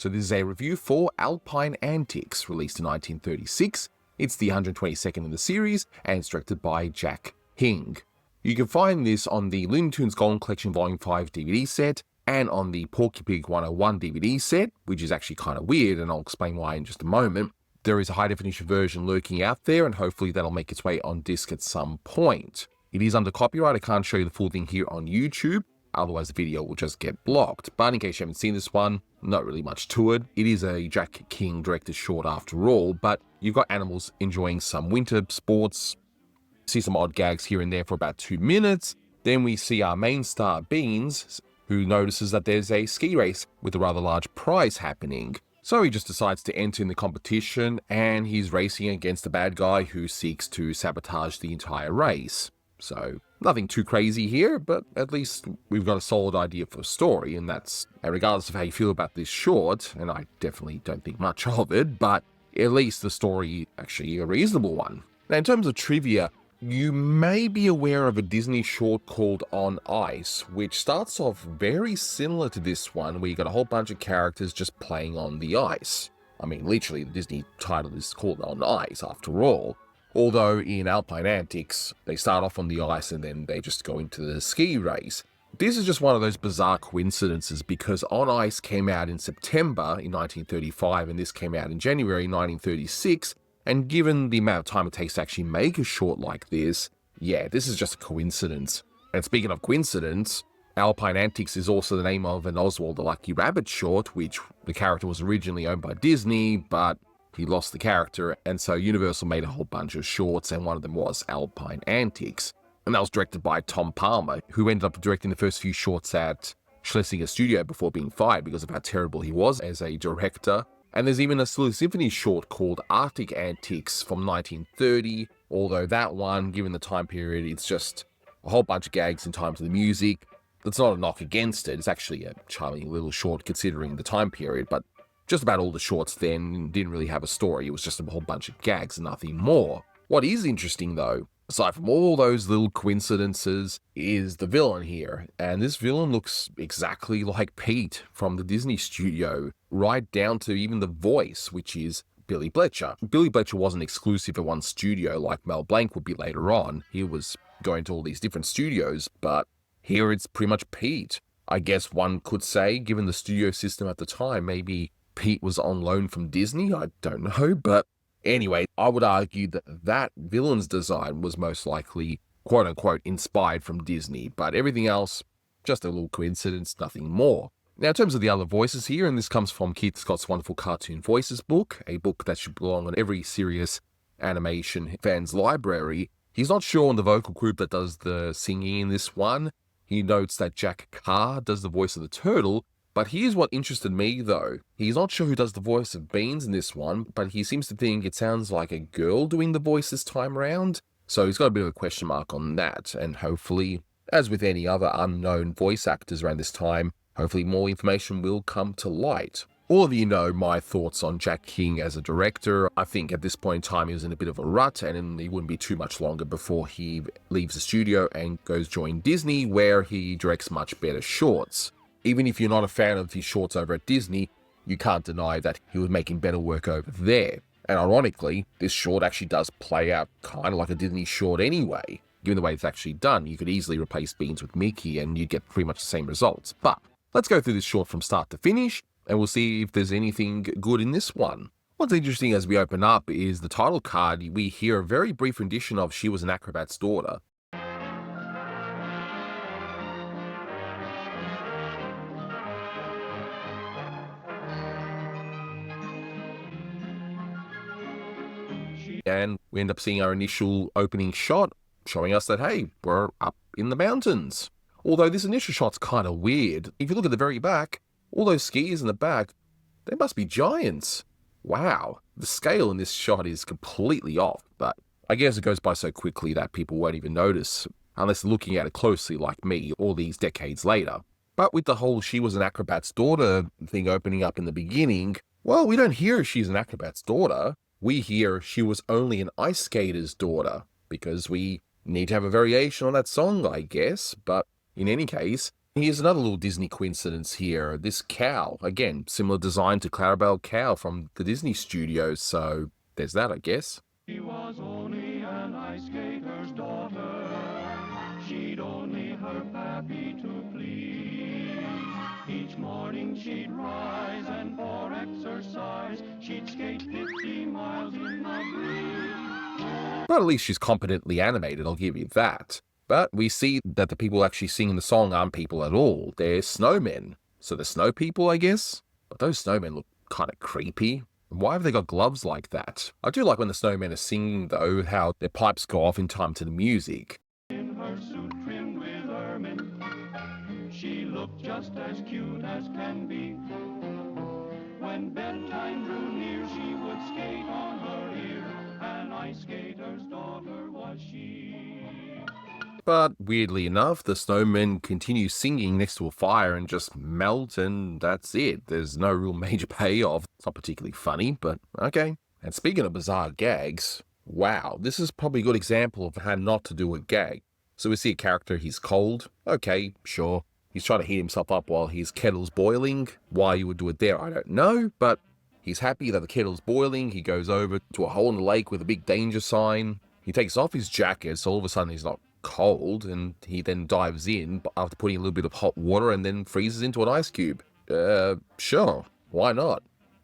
So this is a review for Alpine Antics, released in 1936. It's the 122nd in the series, and it's directed by Jack King. You can find this on the Looney Tunes Golden Collection Volume 5 DVD set, and on the Porky Pig 101 DVD set, which is actually kind of weird, and I'll explain why in just a moment. There is a high-definition version lurking out there, and hopefully that'll make its way on disc at some point. It is under copyright. I can't show you the full thing here on YouTube, otherwise the video will just get blocked. But in case you haven't seen this one, not really much to it. It is a Jack King directed short after all, but you've got animals enjoying some winter sports, see some odd gags here and there for about 2 minutes. Then we see our main star, Beans, who notices that there's a ski race with a rather large prize happening. So he just decides to enter in the competition, and he's racing against a bad guy who seeks to sabotage the entire race. So nothing too crazy here, but at least we've got a solid idea for a story, and that's, regardless of how you feel about this short, and I definitely don't think much of it, but at least the story actually a reasonable one. Now, in terms of trivia, you may be aware of a Disney short called On Ice, which starts off very similar to this one, where you got a whole bunch of characters just playing on the ice. I mean, literally, the Disney title is called On Ice, after all. Although in Alpine Antics, they start off on the ice and then they just go into the ski race. This is just one of those bizarre coincidences, because On Ice came out in September in 1935 and this came out in January 1936. And given the amount of time it takes to actually make a short like this, yeah, this is just a coincidence. And speaking of coincidence, Alpine Antics is also the name of an Oswald the Lucky Rabbit short, which the character was originally owned by Disney, but he lost the character, and so Universal made a whole bunch of shorts, and one of them was Alpine Antics. And that was directed by Tom Palmer, who ended up directing the first few shorts at Schlesinger Studio before being fired because of how terrible he was as a director. And there's even a Silly Symphony short called Arctic Antics from 1930, although that one, given the time period, it's just a whole bunch of gags in time to the music. That's not a knock against it. It's actually a charming little short considering the time period, but just about all the shorts then didn't really have a story. It was just a whole bunch of gags and nothing more. What is interesting though, aside from all those little coincidences, is the villain here. And this villain looks exactly like Pete from the Disney studio, right down to even the voice, which is Billy Bletcher. Billy Bletcher wasn't exclusive to one studio like Mel Blanc would be later on. He was going to all these different studios, but here it's pretty much Pete. I guess one could say, given the studio system at the time, maybe Pete was on loan from Disney, I don't know, but anyway, I would argue that that villain's design was most likely, quote-unquote, inspired from Disney, but everything else, just a little coincidence, nothing more. Now, in terms of the other voices here, and this comes from Keith Scott's Wonderful Cartoon Voices book, a book that should belong on every serious animation fan's library, he's not sure on the vocal group that does the singing in this one. He notes that Jack Carr does the voice of the turtle, but here's what interested me though. He's not sure who does the voice of Beans in this one, but he seems to think it sounds like a girl doing the voice this time round. So he's got a bit of a question mark on that, and hopefully, as with any other unknown voice actors around this time, hopefully more information will come to light. All of you know my thoughts on Jack King as a director. I think at this point in time he was in a bit of a rut, and it wouldn't be too much longer before he leaves the studio and goes join Disney, where he directs much better shorts. Even if you're not a fan of his shorts over at Disney, you can't deny that he was making better work over there. And ironically, this short actually does play out kind of like a Disney short anyway. Given the way it's actually done, you could easily replace Beans with Mickey and you'd get pretty much the same results. But let's go through this short from start to finish, and we'll see if there's anything good in this one. What's interesting as we open up is the title card. We hear a very brief rendition of She Was an Acrobat's Daughter. And we end up seeing our initial opening shot, showing us that, hey, we're up in the mountains. Although this initial shot's kind of weird. If you look at the very back, all those skis in the back, they must be giants. Wow, the scale in this shot is completely off, but I guess it goes by so quickly that people won't even notice, unless they're looking at it closely like me all these decades later. But with the whole She Was an Acrobat's Daughter thing opening up in the beginning, well, we don't hear she's an acrobat's daughter. We hear she was only an ice skater's daughter, because we need to have a variation on that song, I guess. But in any case, Here's another little Disney coincidence here. This cow, again, similar design to Clarabelle Cow from the Disney studios, so there's that, I guess. She was only an ice skater's daughter. She'd only her pappy to please. Each morning she'd rise and for exercise she'd skate 50 miles in the breeze. But at least she's competently animated, I'll give you that. But we see that the people actually singing the song aren't people at all. They're snowmen. So they're snow people, I guess? But those snowmen look kind of creepy. Why have they got gloves like that? I do like when the snowmen are singing, though, how their pipes go off in time to the music. In her suit trimmed with ermine, she looked just as cute as can be. When bedtime drew near, she would skate on her ear. An ice skater's daughter was she. But weirdly enough, the snowmen continue singing next to a fire and just melt, and that's it. There's no real major payoff. It's not particularly funny, but okay. And speaking of bizarre gags, wow, this is probably a good example of how not to do a gag. So we see a character, he's cold. Okay, sure. He's trying to heat himself up while his kettle's boiling. Why you would do it there, I don't know, but he's happy that the kettle's boiling. He goes over to a hole in the lake with a big danger sign. He takes off his jacket, so all of a sudden he's not cold, and he then dives in after putting a little bit of hot water and then freezes into an ice cube. Sure, why not?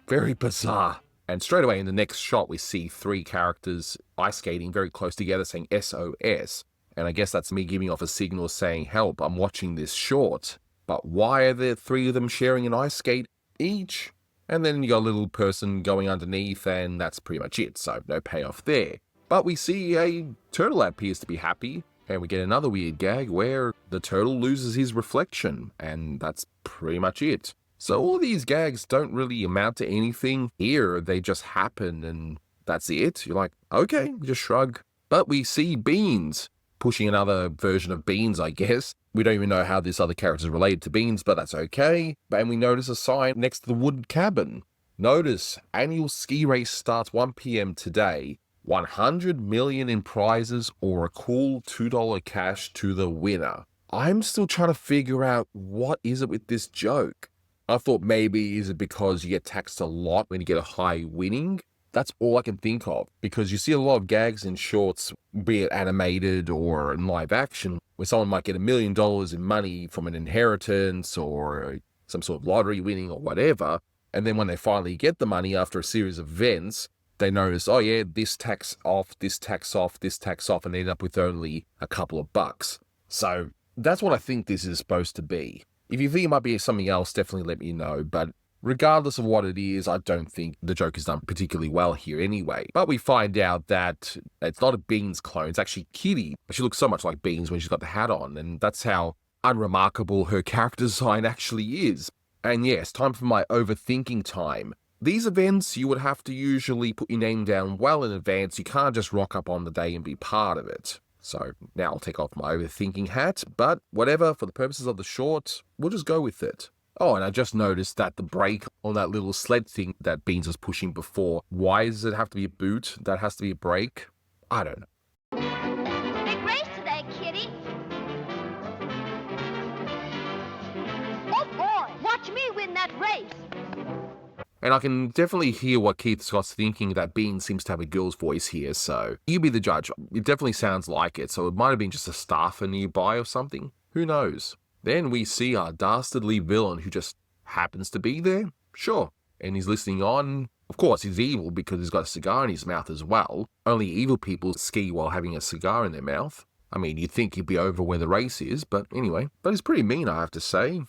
Very bizarre. And straight away in the next shot, we see three characters ice skating very close together saying SOS. And I guess that's me giving off a signal saying, help, I'm watching this short. But why are there three of them sharing an ice skate each? And then you got a little person going underneath, and that's pretty much it, so no payoff there. But we see a turtle that appears to be happy, and we get another weird gag where the turtle loses his reflection, and that's pretty much it. So all of these gags don't really amount to anything here, they just happen, and that's it. You're like, okay, just shrug. But we see Beans pushing another version of Beans, I guess. We don't even know how this other character is related to Beans, but that's okay. And we notice a sign next to the wood cabin. Notice, annual ski race starts 1 p.m. today. 100 million in prizes or a cool $2 cash to the winner. I'm still trying to figure out what is it with this joke. I thought maybe is it because you get taxed a lot when you get a high winning? That's all I can think of, because you see a lot of gags in shorts, be it animated or in live action, where someone might get $1 million in money from an inheritance or some sort of lottery winning or whatever, and then when they finally get the money after a series of events, they notice, oh yeah, this tax off, this tax off, this tax off, and they end up with only a couple of bucks. So that's what I think this is supposed to be. If you think it might be something else, definitely let me know, but regardless of what it is, I don't think the joke is done particularly well here anyway. But we find out that it's not a Beans clone, it's actually Kitty. She looks so much like Beans when she's got the hat on, and that's how unremarkable her character design actually is. And yes, time for my overthinking time. These events, you would have to usually put your name down well in advance. You can't just rock up on the day and be part of it. So now I'll take off my overthinking hat, but whatever, for the purposes of the short, we'll just go with it. Oh, and I just noticed that the brake on that little sled thing that Beans was pushing before, why does it have to be a boot? That has to be a brake? I don't know. Big race today, Kitty. Oh boy, watch me win that race. And I can definitely hear what Keith Scott's thinking, that Bean seems to have a girl's voice here, so you be the judge. It definitely sounds like it, so it might have been just a staffer nearby or something. Who knows? Then we see our dastardly villain who just happens to be there. Sure. And he's listening on. Of course, he's evil because he's got a cigar in his mouth as well. Only evil people ski while having a cigar in their mouth. I mean, you'd think he'd be over where the race is, but anyway. But he's pretty mean, I have to say.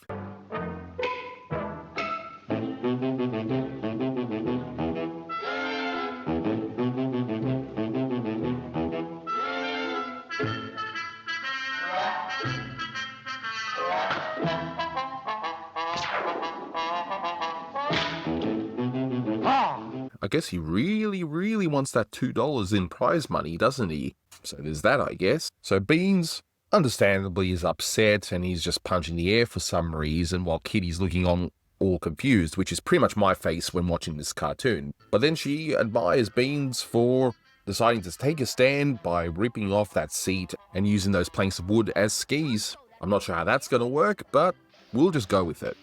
I guess he really wants that $2 in prize money, doesn't he? So there's that, I guess. So Beans, understandably, is upset and he's just punching the air for some reason while Kitty's looking on all confused, which is pretty much my face when watching this cartoon. But then she admires Beans for deciding to take a stand by ripping off that seat and using those planks of wood as skis. I'm not sure how that's going to work, but we'll just go with it.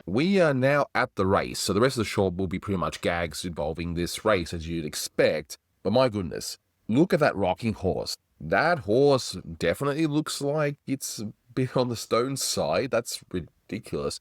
We are now at the race, so the rest of the short will be pretty much gags involving this race, as you'd expect. But my goodness, look at that rocking horse. That horse definitely looks like it's a bit on the stone side. That's ridiculous.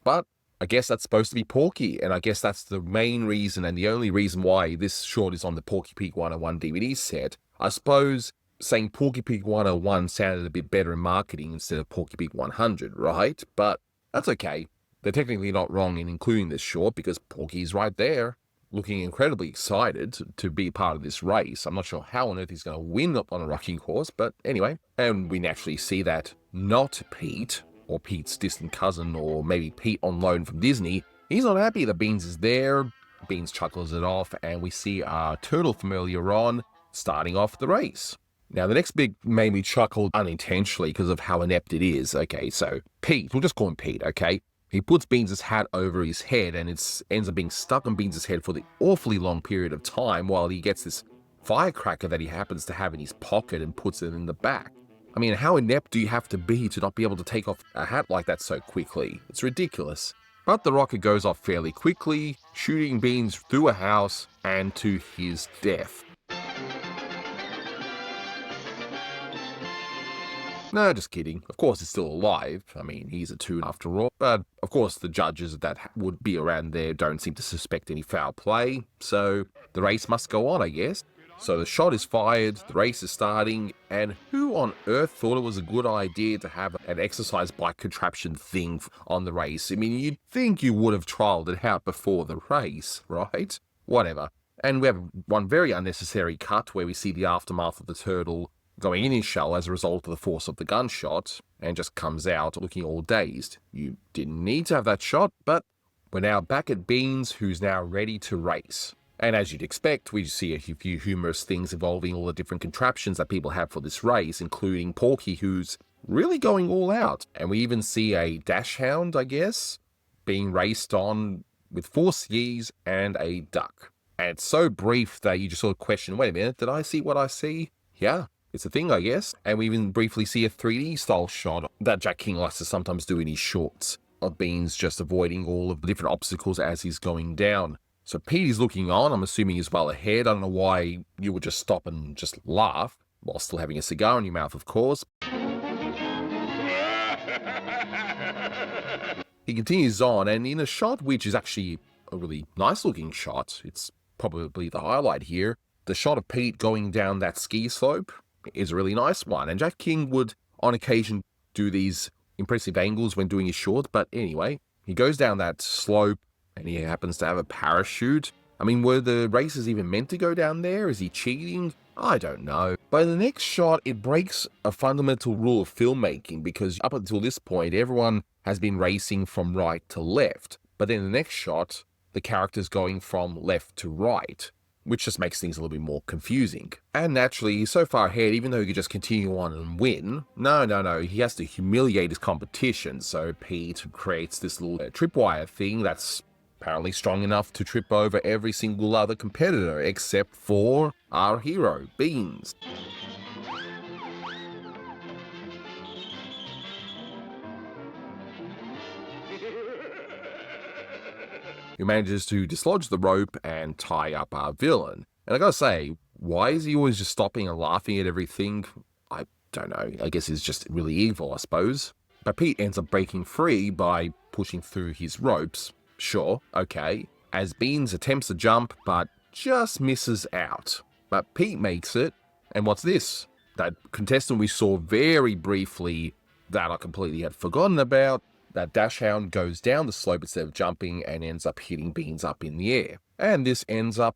But I guess that's supposed to be Porky, and I guess that's the main reason and the only reason why this short is on the Porky Pig 101 DVD set. I suppose saying Porky Pig 101 sounded a bit better in marketing instead of Porky Pig 100, right? But that's okay. They're technically not wrong in including this short because Porky's right there, looking incredibly excited to be part of this race. I'm not sure how on earth he's going to win up on a rocking horse, but anyway. And we naturally see that not Pete, or Pete's distant cousin, or maybe Pete on loan from Disney. He's not happy that Beans is there. Beans chuckles it off, and we see our turtle from earlier on starting off the race. Now, the next bit made me chuckle unintentionally because of how inept it is. Okay, so Pete, we'll just call him Pete, okay? He puts Beans' hat over his head, and it ends up being stuck on Beans' head for the awfully long period of time while he gets this firecracker that he happens to have in his pocket and puts it in the back. I mean, how inept do you have to be to not be able to take off a hat like that so quickly? It's ridiculous. But the rocket goes off fairly quickly, shooting Beans through a house and to his death. No, just kidding. Of course, he's still alive. I mean, he's a toon after all. But, of course, the judges that would be around there don't seem to suspect any foul play. So, the race must go on, I guess. So the shot is fired, the race is starting, and who on earth thought it was a good idea to have an exercise bike contraption thing on the race? I mean, you'd think you would have trialed it out before the race, right? Whatever. And we have one very unnecessary cut where we see the aftermath of the turtle going in his shell as a result of the force of the gunshot, and just comes out looking all dazed. You didn't need to have that shot, but we're now back at Beans, who's now ready to race. And as you'd expect, we see a few humorous things involving all the different contraptions that people have for this race, including Porky, who's really going all out. And we even see a dash hound, I guess, being raced on with 4 skis and a duck. And it's so brief that you just sort of question, wait a minute, did I see what I see? Yeah, it's a thing, I guess. And we even briefly see a 3D style shot that Jack King likes to sometimes do in his shorts, of Beans just avoiding all of the different obstacles as he's going down. So Pete is looking on. I'm assuming he's well ahead. I don't know why you would just stop and just laugh while still having a cigar in your mouth, of course. He continues on, and in a shot which is actually a really nice looking shot, it's probably the highlight here, the shot of Pete going down that ski slope is a really nice one. And Jack King would on occasion do these impressive angles when doing his short, but anyway, he goes down that slope and he happens to have a parachute. I mean, were the racers even meant to go down there? Is he cheating? I don't know. But in the next shot, it breaks a fundamental rule of filmmaking, because up until this point, everyone has been racing from right to left. But then in the next shot, the character's going from left to right, which just makes things a little bit more confusing. And naturally, he's so far ahead, even though he could just continue on and win, no, he has to humiliate his competition. So Pete creates this little tripwire thing that's apparently strong enough to trip over every single other competitor except for our hero, Beans. He manages to dislodge the rope and tie up our villain. And I gotta say, why is he always just stopping and laughing at everything? I don't know. I guess he's just really evil, I suppose. But Pete ends up breaking free by pushing through his ropes. Sure, okay, as Beans attempts to jump, but just misses out. But Pete makes it, and what's this? That contestant we saw very briefly that I completely had forgotten about, that dash hound goes down the slope instead of jumping and ends up hitting Beans up in the air. And this ends up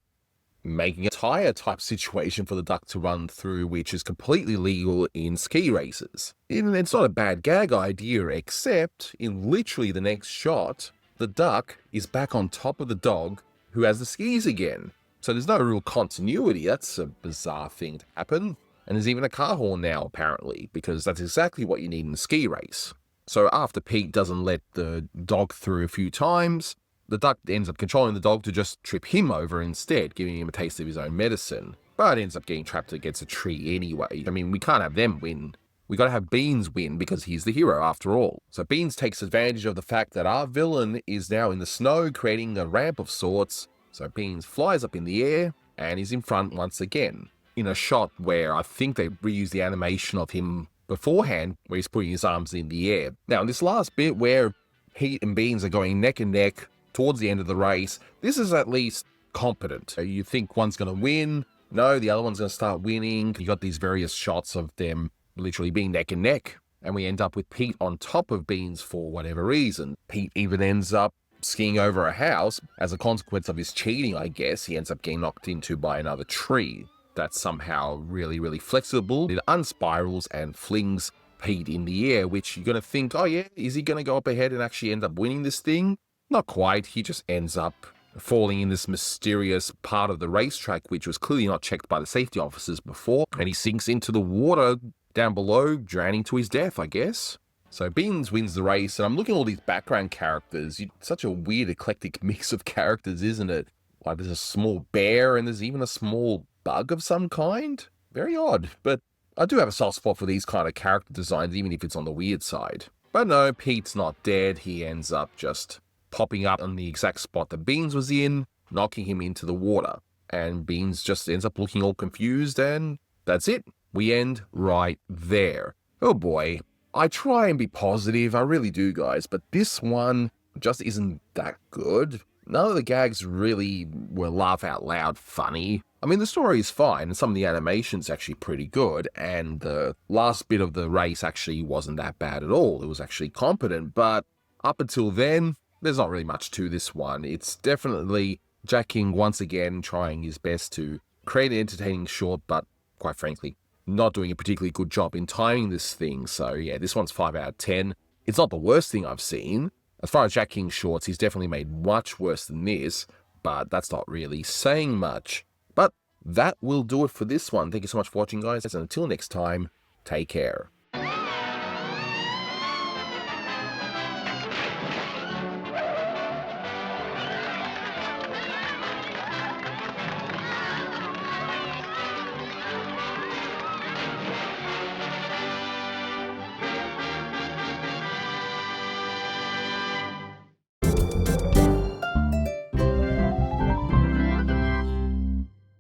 making a tire type situation for the duck to run through, which is completely legal in ski races. And it's not a bad gag idea, except in literally the next shot, the duck is back on top of the dog who has the skis again. So there's no real continuity. That's a bizarre thing to happen. And there's even a car horn now, apparently, because that's exactly what you need in a ski race. So after Pete doesn't let the dog through a few times, the duck ends up controlling the dog to just trip him over instead, giving him a taste of his own medicine. But ends up getting trapped against a tree anyway. I mean, we can't have them win. We gotta have Beans win because he's the hero after all. So Beans takes advantage of the fact that our villain is now in the snow, creating a ramp of sorts. So Beans flies up in the air and is in front once again, in a shot where I think they reused the animation of him beforehand, where he's putting his arms in the air. Now, in this last bit where Pete and Beans are going neck and neck towards the end of the race, this is at least competent. You think one's going to win, no, the other one's going to start winning. You got these various shots of them literally being neck and neck, and we end up with Pete on top of Beans for whatever reason. Pete even ends up skiing over a house as a consequence of his cheating, I guess. He ends up getting knocked into by another tree that's somehow really, really flexible. It unspirals and flings Pete in the air, which you're going to think, oh yeah, is he going to go up ahead and actually end up winning this thing? Not quite. He just ends up falling in this mysterious part of the racetrack, which was clearly not checked by the safety officers before, and he sinks into the water down below, drowning to his death, I guess. So Beans wins the race, and I'm looking at all these background characters. Such a weird, eclectic mix of characters, isn't it? Like, there's a small bear, and there's even a small bug of some kind. Very odd, but I do have a soft spot for these kind of character designs, even if it's on the weird side. But no, Pete's not dead. He ends up just popping up on the exact spot that Beans was in, knocking him into the water. And Beans just ends up looking all confused, and that's it. We end right there. Oh boy, I try and be positive, I really do, guys, but this one just isn't that good. None of the gags really were laugh out loud funny. I mean, the story is fine, and some of the animation's actually pretty good, and the last bit of the race actually wasn't that bad at all. It was actually competent, but up until then, there's not really much to this one. It's definitely Jack King once again trying his best to create an entertaining short, but quite frankly, not doing a particularly good job in timing this thing. So yeah, this one's 5 out of 10. It's not the worst thing I've seen. As far as Jack King shorts, he's definitely made much worse than this, but that's not really saying much. But that will do it for this one. Thank you so much for watching, guys, and until next time, take care.